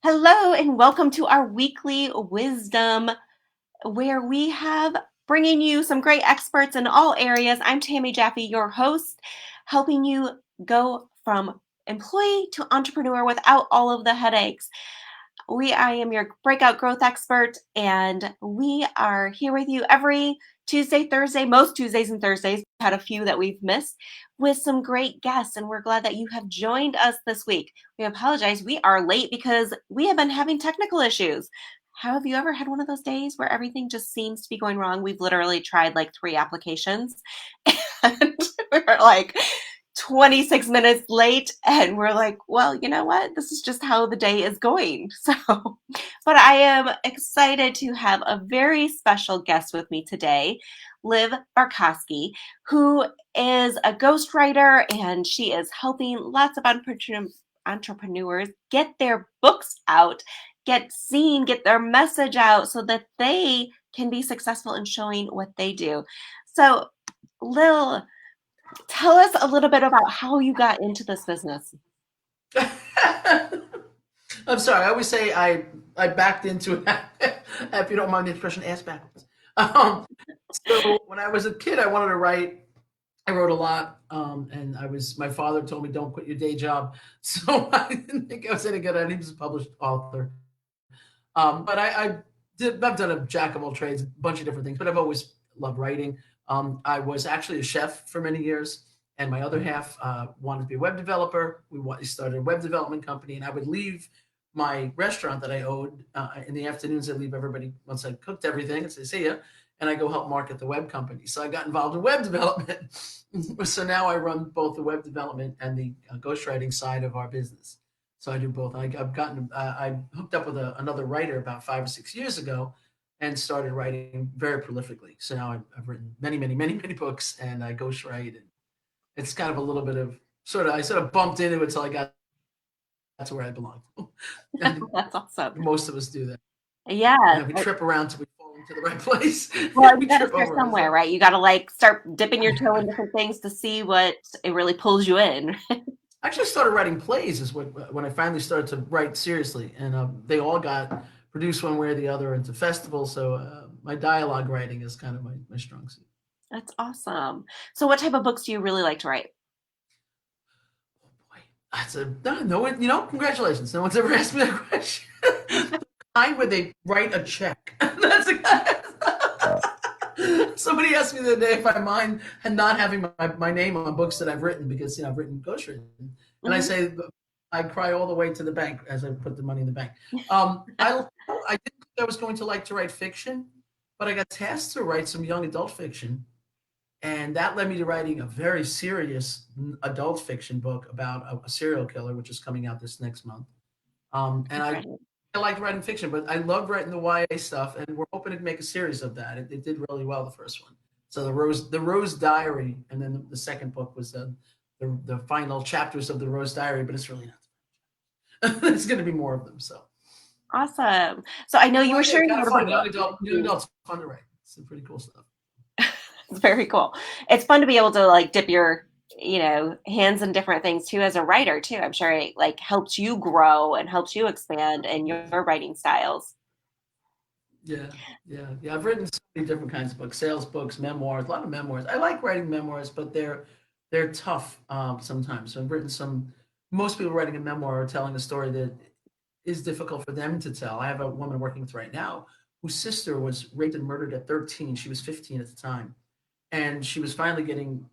Hello, and welcome to our weekly wisdom where we have bringing you some great experts in all areas. I'm Tammy Jaffe, your host, helping you go from employee to entrepreneur without all of the headaches. I am your breakout growth expert, and we are here with you every Tuesday, Thursday, most Tuesdays and Thursdays. We've had a few that we've missed with some great guests, and we're glad that you have joined us this week. We apologize. We are late because we have been having technical issues. Have you ever had one of those days where everything just seems to be going wrong? We've literally tried like 3 applications and we're like 26 minutes late, and we're like, well, you know what? This is just how the day is going. So, but I am excited to have a very special guest with me today, Lil Barcaski, who is a ghostwriter, and she is helping lots of entrepreneurs get their books out, get seen, get their message out so that they can be successful in showing what they do. So, Lil, tell us a little bit about how you got into this business. I'm sorry. I always say I backed into it. If you don't mind the expression, ass backwards. Um, so when I was a kid, I wanted to write. I wrote a lot, and my father told me don't quit your day job. So I didn't think I was any good at it. He was a published author. But I've done a jack of all trades, a bunch of different things, but I've always loved writing. I was actually a chef for many years, and my other half wanted to be a web developer. We started a web development company, and I would leave my restaurant that I owned in the afternoons. I'd leave everybody once I cooked everything and say, see ya. And I go help market the web company. So I got involved in web development. So now I run both the web development and the ghostwriting side of our business. So I do both. I hooked up with another writer about 5 or 6 years ago and started writing very prolifically. So now I've written many, many, many, many books, and I ghostwrite. And it's kind of a little bit of I sort of bumped into it until I got to where I belong. I think That's awesome. most of us do that. Yeah. We trip around till we fall into the right place. Well, you We got to trip start over somewhere, ourselves. right? You got to like start dipping your toe in different things to see what it really pulls you in. I actually started writing plays is when I finally started to write seriously, and they all got produced one way or the other into festivals. So my dialogue writing is kind of my strong suit. That's awesome. So, what type of books do you really like to write? Oh boy, that's a no one. Congratulations. No one's ever asked me that question. The kind where they write a check. That's a Somebody asked me the other day if I mind and not having my name on books that I've written because I've written ghostwritten, and I Hmm. say I cry all the way to the bank as I put the money in the bank. I didn't think I was going to like to write fiction, but I got tasked to write some young adult fiction, and that led me to writing a very serious adult fiction book about a serial killer, which is coming out this next month. And I like writing fiction, but I love writing the YA stuff, and we're hoping to make a series of that. It did really well the first one. So the Rose Diary, and then the second book was the final chapters of the Rose Diary, but it's really not. There's going to be more of them. So Awesome. So, I know you were YA sharing a kind of little bit fun. about Young adults fun to write. It's pretty cool stuff. it's very cool. It's fun to be able to like dip your, hands in different things too as a writer too. I'm sure it like helps you grow and helps you expand in your writing styles. Yeah, yeah. I've written so many different kinds of books: sales books, memoirs, a lot of memoirs. I like writing memoirs, but they're tough sometimes. So I've written some. Most people writing a memoir are telling a story that is difficult for them to tell. I have a woman working with right now whose sister was raped and murdered at 13. She was 15 at the time, and she was finally getting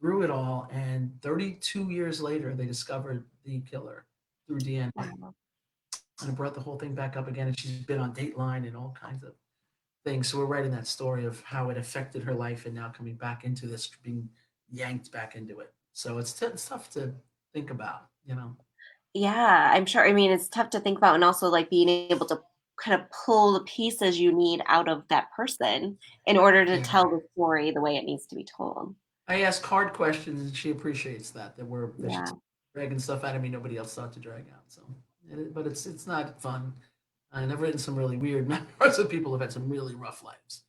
through it all. And 32 years later, they discovered the killer through DNA, Wow. and it brought the whole thing back up again. And she's been on Dateline and all kinds of thing. So we're writing that story of how it affected her life and now coming back into this, being yanked back into it. So it's tough to think about. Yeah, I'm sure. I mean, it's tough to think about, and also like being able to kind of pull the pieces you need out of that person in order to Yeah. tell the story the way it needs to be told. I ask hard questions and she appreciates that she's Yeah. dragging stuff out of me nobody else thought to drag out. So, but it's not fun. And I've written some really weird memoirs of people who've had some really rough lives.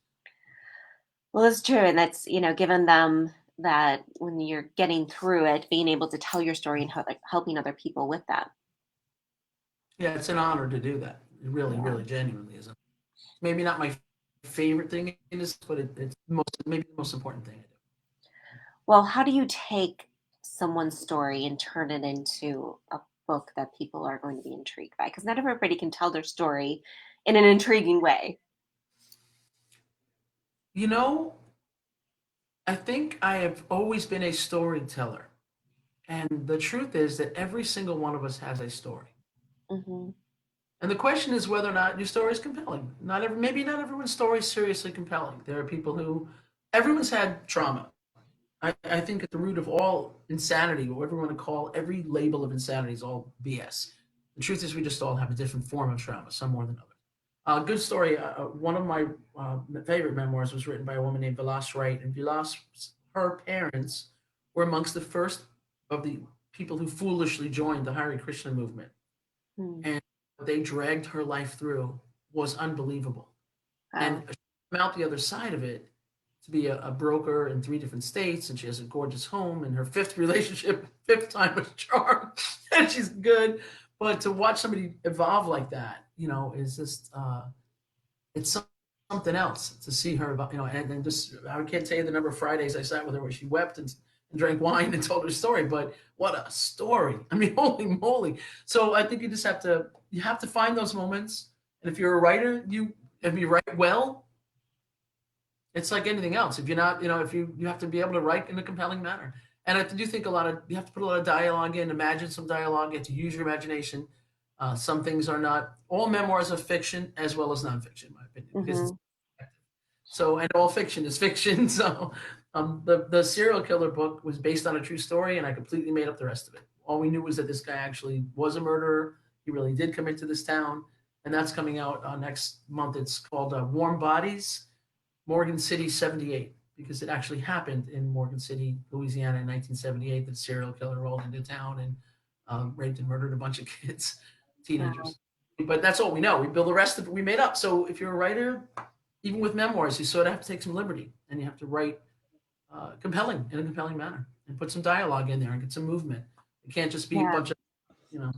Well, it's true. And that's, given them that when you're getting through it, being able to tell your story and like helping other people with that. Yeah, it's an honor to do that. It really, Yeah. really genuinely is. Maybe not my favorite thing in this, but it's maybe the most important thing I do. Well, how do you take someone's story and turn it into a book that people are going to be intrigued by? Because not everybody can tell their story in an intriguing way. You know, I think I have always been a storyteller. And the truth is that every single one of us has a story. Hmm. And the question is whether or not your story is compelling. Maybe not everyone's story is seriously compelling. There are people who, everyone's had trauma. I think at the root of all insanity, or whatever you want to call every label of insanity, is all BS. The truth is, we just all have a different form of trauma, some more than others. Good story. One of my favorite memoirs was written by a woman named Vilas Wright, and Vilas, her parents were amongst the first of the people who foolishly joined the Hare Krishna movement, Hmm. and what they dragged her life through was unbelievable. And Oh, she came out the other side of it to be a broker in 3 different states, and she has a gorgeous home. And her fifth relationship, fifth time was charm, and she's good. But to watch somebody evolve like that, is just it's something else to see her, and just I can't tell you the number of Fridays I sat with her where she wept and drank wine and told her story. But what a story! I mean, holy moly! So I think you have to find those moments, and if you're a writer, if you write well, it's like anything else. If you're not, if you have to be able to write in a compelling manner. And I do think you have to put a lot of dialogue in, imagine some dialogue, you have to use your imagination. Some things are not, all memoirs are fiction as well as nonfiction, in my opinion, because it's hmm. so, and all fiction is fiction. So, the serial killer book was based on a true story, and I completely made up the rest of it. All we knew was that this guy actually was a murderer. He really did come into this town, and that's coming out next month. It's called Warm Bodies, Morgan City 78, because it actually happened in Morgan City, Louisiana in 1978. That a serial killer rolled into town and raped and murdered a bunch of kids, Wow. teenagers. But that's all we know. We build the rest of it, we made up. So if you're a writer, even with memoirs, you sort of have to take some liberty and you have to write compelling in a compelling manner and put some dialogue in there and get some movement. It can't just be a Yeah, bunch of, you know, you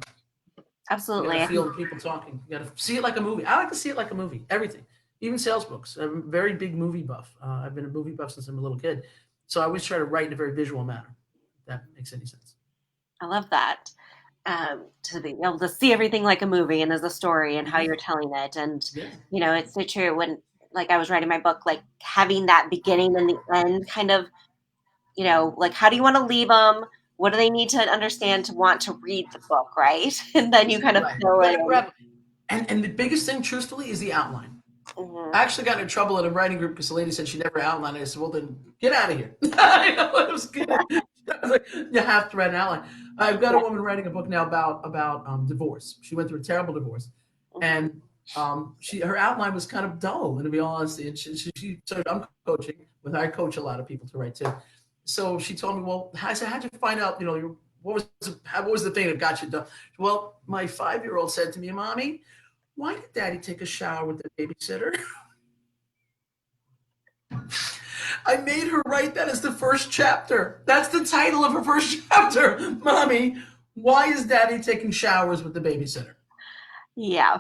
got to absolutely. I feel think, the people talking. You got to see it like a movie. I like to see it like a movie. Everything, even sales books. I'm a very big movie buff. I've been a movie buff since I'm a little kid, so I always try to write in a very visual manner. If that makes any sense. I love that. To be able to see everything like a movie and as a story and how Yeah, you're telling it. And, yeah, it's so true when, like, I was writing my book, like having that beginning and the end kind of, like, how do you want to leave them? What do they need to understand to want to read the book, right? And then you kind of right. You fill got it to in. grab, and the biggest thing, truthfully, is the outline. Hmm. I actually got in trouble at a writing group because the lady said she never outlined it. I said, "Well, then get out of here." I know I was kidding. I was like, "You have to write an outline." I've got a Yeah. woman writing a book now about divorce. She went through a terrible divorce, Hmm. and she her outline was kind of dull, and to be honest, and she started. I'm coaching with I coach a lot of people to write too. So she told me, "Well, I said, how'd you find out? What was the thing that got you done?" Well, my 5-year old said to me, "Mommy, why did Daddy take a shower with the babysitter?" I made her write that as the first chapter. That's the title of her first chapter. Mommy, why is Daddy taking showers with the babysitter? Yeah.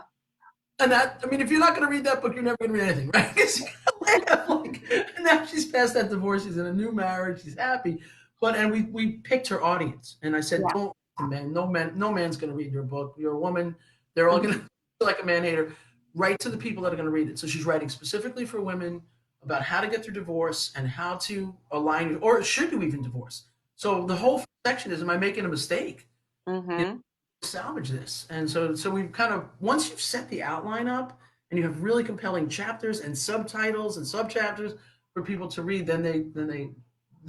And that, I mean, if you're not going to read that book, you're never going to read anything, right? Because you laugh like, and now she's past that divorce. She's in a new marriage. She's happy. And we picked her audience. And I said, Yeah. don't, man, no man's going to read your book. You're a woman. They're all going to Hmm. feel like a man hater. Write to the people that are going to read it. So she's writing specifically for women about how to get through divorce and how to align, or should you even divorce? So the whole section is, am I making a mistake? Hmm. Salvage this. And so we've kind of, once you've set the outline up and you have really compelling chapters and subtitles and subchapters for people to read, they're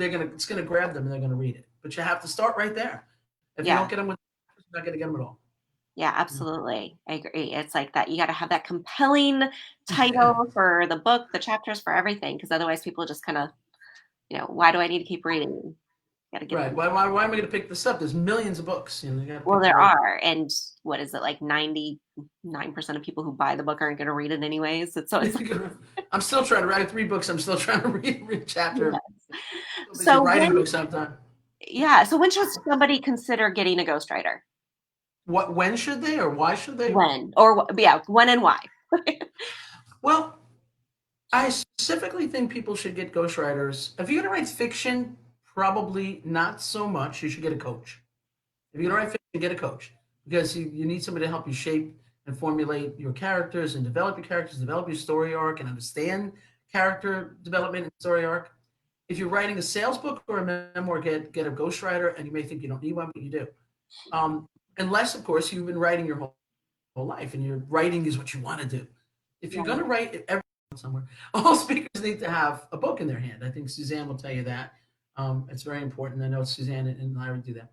gonna it's gonna grab them and they're gonna read it. But you have to start right there. If you don't Yeah. get them with, you're not gonna get them at all. Yeah, absolutely. I agree. It's like that. You got to have that compelling Yeah. title for the book, the chapters for everything, because otherwise people just kind of, why do I need to keep reading? Got to get Right. them. Why am I gonna pick this up? There's millions of books. You gotta Well, pick the there right. are. And what is it, like 99% of people who buy the book aren't going to read it anyways. So it's like, I'm still trying to write 3 books. I'm still trying to read a chapter. yes. So busy So writing when, books sometime. yeah. So when should somebody consider getting a ghostwriter? What, when should they, or why should they? When or yeah, when and why? Well, I specifically think people should get ghostwriters. If you're going to write fiction, probably not so much. You should get a coach. If you're going to write fiction, get a coach because you need somebody to help you shape and formulate your characters and develop your characters, develop your story arc, and understand character development and story arc. If you're writing a sales book or a memoir, get a ghostwriter, and you may think you don't need one, but you do. Um, Unless, of course, you've been writing your whole life, and your writing is what you want to do. If you're going Right. to write every somewhere, all speakers need to have a book in their hand. I think Suzanne will tell you that. It's very important. I know Suzanne and I would do that.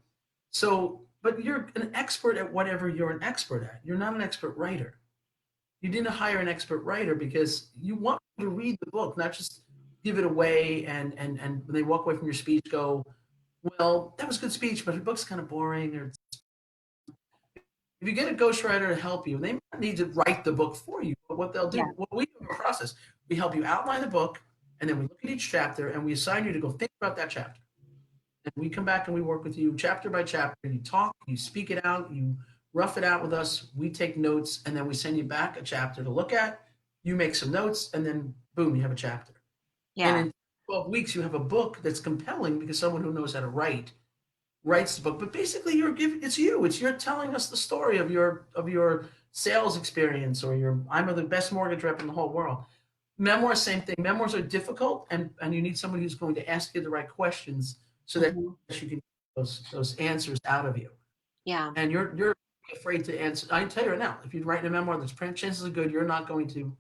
So, but you're an expert at whatever you're an expert at. You're not an expert writer. You didn't hire an expert writer because you want them to read the book, not just give it away and when they walk away from your speech go, well, that was a good speech, but the book's kind of boring. Or if you get a ghostwriter to help you, they might need to write the book for you. But what they'll do, Yeah. what we do in the process, we help you outline the book, and then we look at each chapter and we assign you to go think about that chapter. And we come back and we work with you chapter by chapter. You talk, you speak it out, you rough it out with us. We take notes, and then we send you back a chapter to look at. You make some notes, and then boom, you have a chapter. And Yeah. in 12 weeks, you have a book that's compelling because someone who knows how to write writes the book. But basically, you're giving it's you. It's you're telling us the story of your sales experience or your I'm the best mortgage rep in the whole world. Memoirs, same thing. Memoirs are difficult, and you need someone who's going to ask you the right questions so that Hmm. you can get those answers out of you. Yeah. And you're afraid to answer. I can tell you right now, if you're writing a memoir that's print, chances are good you're not going to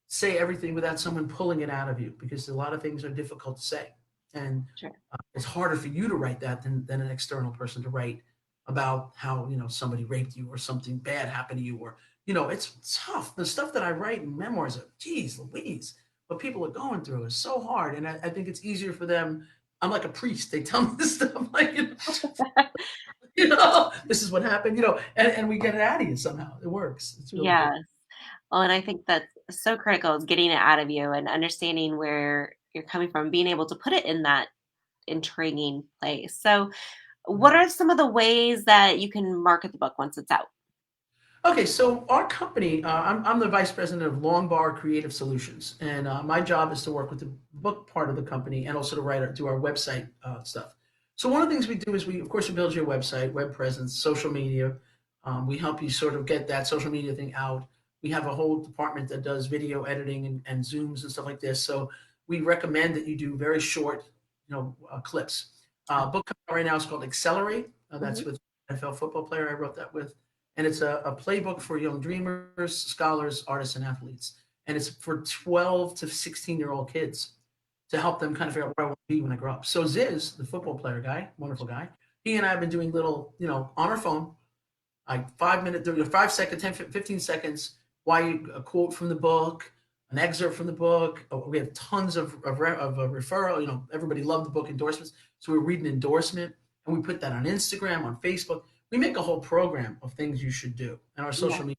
say everything without someone pulling it out of you because a lot of things are difficult to say. And Sure. it's harder for you to write that than an external person to write about how, somebody raped you or something bad happened to you or, it's tough. The stuff that I write in memoirs are, geez, Louise, what people are going through is so hard. And I think it's easier for them. I'm like a priest. They tell me this stuff like, this is what happened, and we get it out of you somehow. It works. It's really cool. Yes. Well, and I think that's so critical is getting it out of you and understanding where you're coming from, being able to put it in that intriguing place. So, what are some of the ways that you can market the book once it's out? Okay, so our company, I'm the vice president of Longbar Creative Solutions, and my job is to work with the book part of the company and also to do our website stuff. So one of the things we do is of course, we build your website, web presence, social media. We help you sort of get that social media thing out. We have a whole department that does video editing and Zooms and stuff like this. So we recommend that you do very short, clips. Book coming out right now is called Accelerate. Mhm. That's with NFL football player I wrote that with, and it's a playbook for young dreamers, scholars, artists, and athletes. And it's for 12 to 16-year-old kids to help them kind of figure out where I want to be when I grow up. So Ziz, the football player guy, wonderful guy, he and I have been doing little, on our phone, like 5 minute, 5 second, 10, 15 seconds, why a quote from the book, an excerpt from the book. We have tons of a referral. Everybody loved the book endorsements. So we read an endorsement and we put that on Instagram, on Facebook. We make a whole program of things you should do. And our Yeah. social media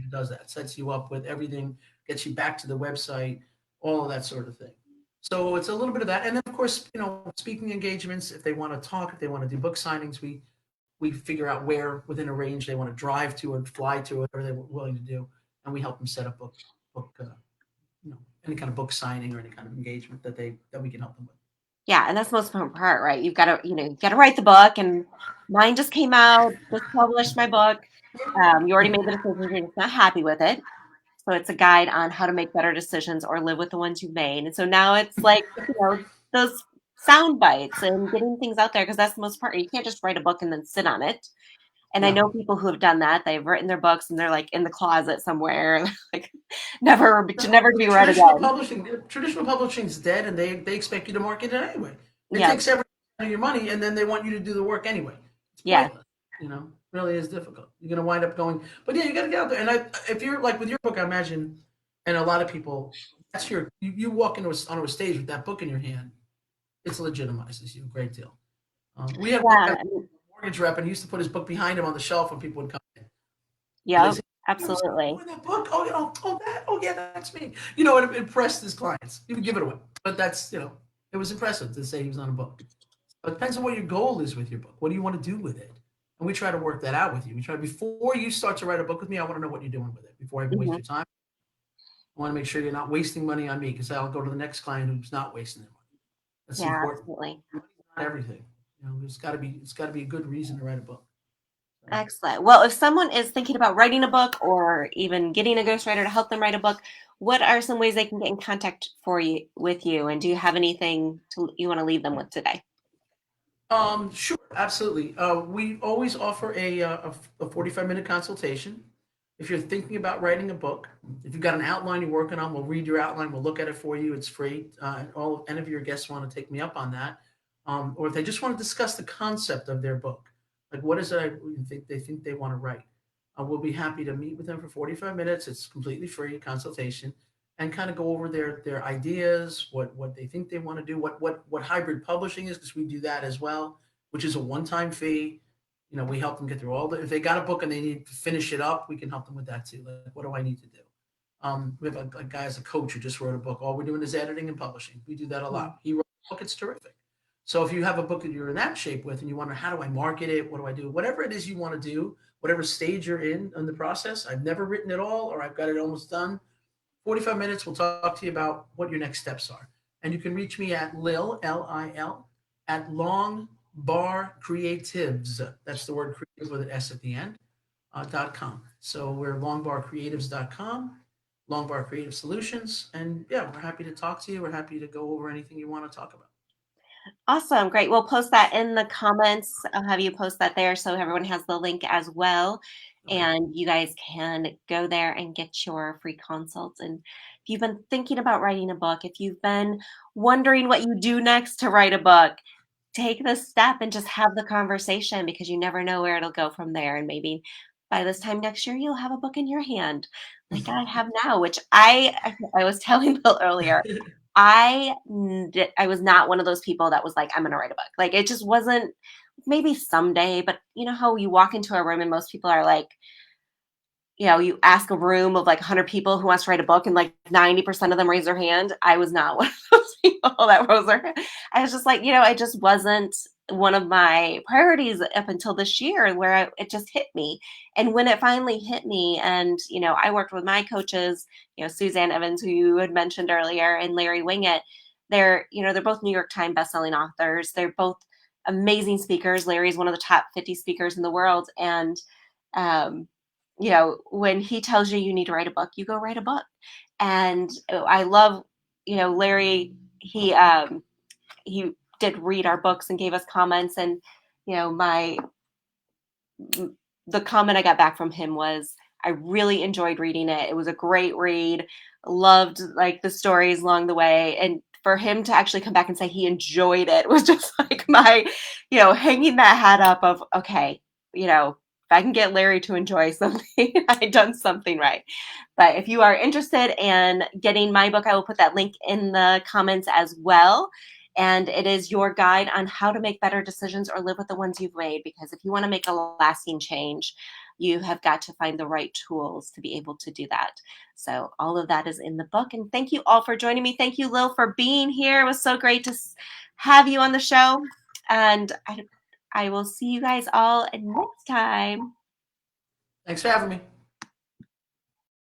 does that, sets you up with everything, gets you back to the website, all of that sort of thing. So it's a little bit of that. And then, of course, speaking engagements, if they want to talk, if they want to do book signings, we figure out where within a range they want to drive to or fly to, whatever they're willing to do, and we help them set up book any kind of book signing or any kind of engagement that we can help them with. Yeah, and that's the most important part, right? You've got to, you've got to write the book, and mine just came out, just published my book. You already made the decision, you're just not happy with it. So it's a guide on how to make better decisions or live with the ones you've made. And so now it's like, those sound bites and getting things out there because that's the most part. You can't just write a book and then sit on it. And I No, know people who have done that. They've written their books and they're like in the closet somewhere, like never to be read traditional again. publishing traditional publishing is dead, and they expect you to market it anyway. It Yeah. takes every of your money, and then they want you to do the work anyway. It's Yes. pointless. Really is difficult. You're going to wind up going, but yeah, you got to get out there. And if you're like with your book, I imagine, and a lot of people, that's you walk onto a stage with that book in your hand, it's legitimizes you a great deal. We had one guy, Yeah. mortgage rep, and he used to put his book behind him on the shelf when people would come in. And they Yep. say, "You Absolutely. in that book? Oh, that. Oh, yeah, that's me." It impressed his clients. He would give it away, but it was impressive to say he was on a book. But it depends on what your goal is with your book. What do you want to do with it? And we try to work that out with you. We try before you start to write a book with me, I want to know what you're doing with it before I even waste Mhm. your time. I want to make sure you're not wasting money on me because I'll go to the next client who's not wasting their money. That's Yeah, important. absolutely. Money's not everything. It's got to be a good reason to write a book. So, Excellent. Well, if someone is thinking about writing a book or even getting a ghostwriter to help them write a book, what are some ways they can get in contact for you with you? And do you have anything you want to leave them with today? sure, absolutely. We always offer a 45-minute consultation. If you're thinking about writing a book, if you've got an outline you're working on, we'll read your outline. We'll look at it for you. It's free. Any of your guests want to take me up on that, or if they just want to discuss the concept of their book, like what is it they think they want to write, we'll be happy to meet with them for 45 minutes. It's completely free consultation, and kind of go over their ideas, what they think they want to do, what hybrid publishing is, because we do that as well, which is a one-time fee. We help them get through all the. If they got a book and they need to finish it up, we can help them with that too. Like, what do I need to do? We have a guy as a coach who just wrote a book. All we're doing is editing and publishing. We do that a lot. He wrote a book. It's terrific. So if you have a book that you're in that shape with and you wonder, how do I market it? What do I do? Whatever it is you want to do, whatever stage you're in the process, I've never written it all or I've got it almost done. 45 minutes, we'll talk to you about what your next steps are. And you can reach me at Lil, Lil, at Long Bar Creatives. That's the word creative with an S at the end, .com. So we're longbarcreatives.com, Longbar Creative Solutions. And yeah, we're happy to talk to you. We're happy to go over anything you want to talk about. Awesome. Great. We'll post that in the comments. I'll have you post that there so everyone has the link as well. Okay. And you guys can go there and get your free consults. And if you've been thinking about writing a book, if you've been wondering what you do next to write a book, take the step and just have the conversation because you never know where it'll go from there. And maybe by this time next year, you'll have a book in your hand like I have now, which I was telling Bill earlier. I was not one of those people that was like, I'm going to write a book. Like it just wasn't, maybe someday, but you know how you walk into a room and most people are like, you ask a room of like 100 people who wants to write a book and like 90% of them raise their hand. I was not one of those people that rose their hand. I was just like, it just wasn't one of my priorities up until this year where it just hit me. And when it finally hit me and, I worked with my coaches, Suzanne Evans, who you had mentioned earlier, and Larry Wingett, they're both New York Times bestselling authors. They're both amazing speakers. Larry's one of the top 50 speakers in the world. And, um, when he tells you you need to write a book, you go write a book. And I love, Larry, he did read our books and gave us comments. And, my the comment I got back from him was, I really enjoyed reading it. It was a great read. Loved like the stories along the way. And for him to actually come back and say he enjoyed it was just like my, hanging that hat up of, okay, if I can get Larry to enjoy something, I've done something right. But if you are interested in getting my book, I will put that link in the comments as well. And it is your guide on how to make better decisions or live with the ones you've made. Because if you want to make a lasting change, you have got to find the right tools to be able to do that. So all of that is in the book. And thank you all for joining me. Thank you, Lil, for being here. It was so great to have you on the show. And I will see you guys all next time. Thanks for having me.